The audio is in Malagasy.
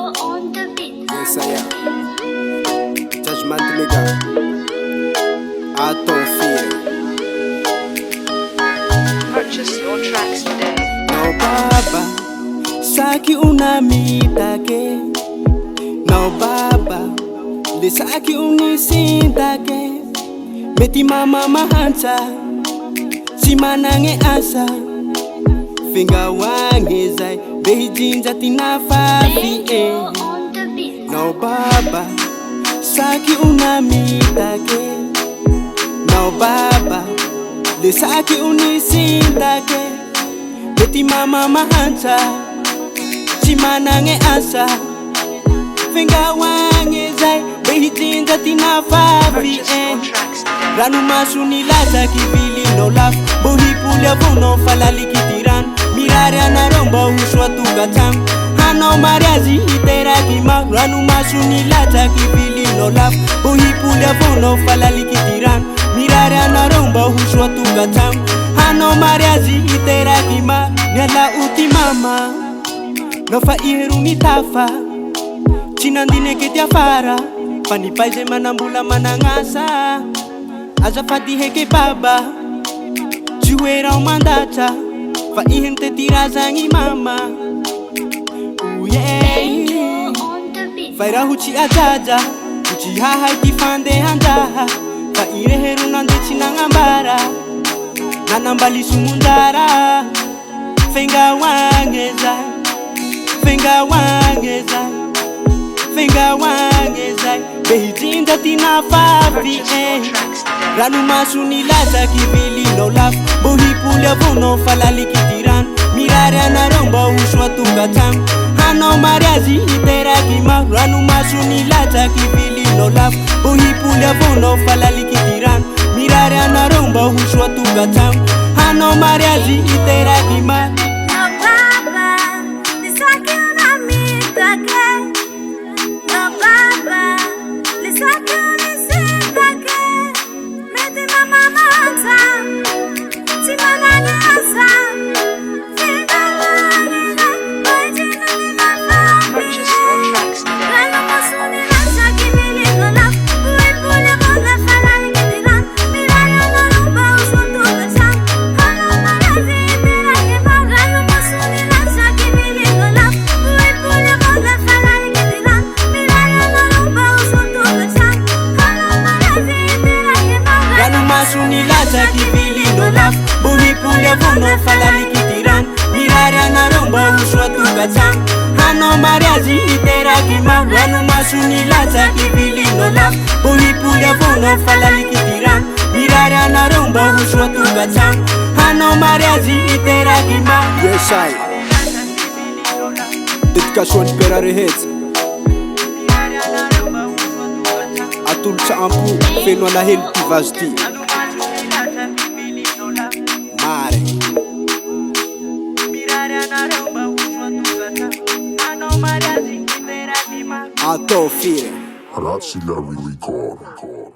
Yes, I am. Judgment maker. I don't fear. Purchase your tracks today. No baba, saki namitake. No baba, le saki unisintake. Meti mama mahansa, si manange asa. Finga wange zai, behijinja tinafafi No baba, saki namitake. No baba, le saki unisintake. Beti mama mahansa, si manange asa. Finga wange zai, behijinja tinafafi Ranu masuni laza kivili no laf. Bohi pulya vono falali kitiran. Mirare anaromba uswa tukatang. Hano mariazi itera kima. Ranu masuni laza kivili no laf. Bohi pulya vono falali kitiran. Mirare anaromba uswa tukatang. Hano mariazi itera kima. Nyala uti mama Nofa iheru nitafa Chinandine ketia fara Panipaize manambula manangasa Azafati heke baba Juera umandata Fa ihem te tirazangi mama Faira huchi ajaja Huchi hahai tifande handaha Fa ireheru nande chinangambara Nanambali sumundara Fenga wangeza Fenga wangeza Fenga wangeza Behijinda tinafafi Ranu masuni laza kivili no laf. Bohi pulya vono falali kitiran. Mirare anaromba uswa tukatang. Hano mariazi itera kima. Ranu masuni laza kivili no laf. Bohi pulya vono falali kitiran. Mirare anaromba uswa tukatang. Hano mariazi itera kima. Masuni laza kivili no laf. Bohi pulya vono falali kitiran. Mirare anaromba uswa tukatang. Hano mariazi itera kima. Ranu masuni laza kivili no laf. Bohi pulya vono falali kitiran. Mirare anaromba uswa tukatang. Hano mariazi itera kima. Yes, I. Education perare het. Atul sa ampu feno na helti vasti. Mare. I don't fear. Razzi la record.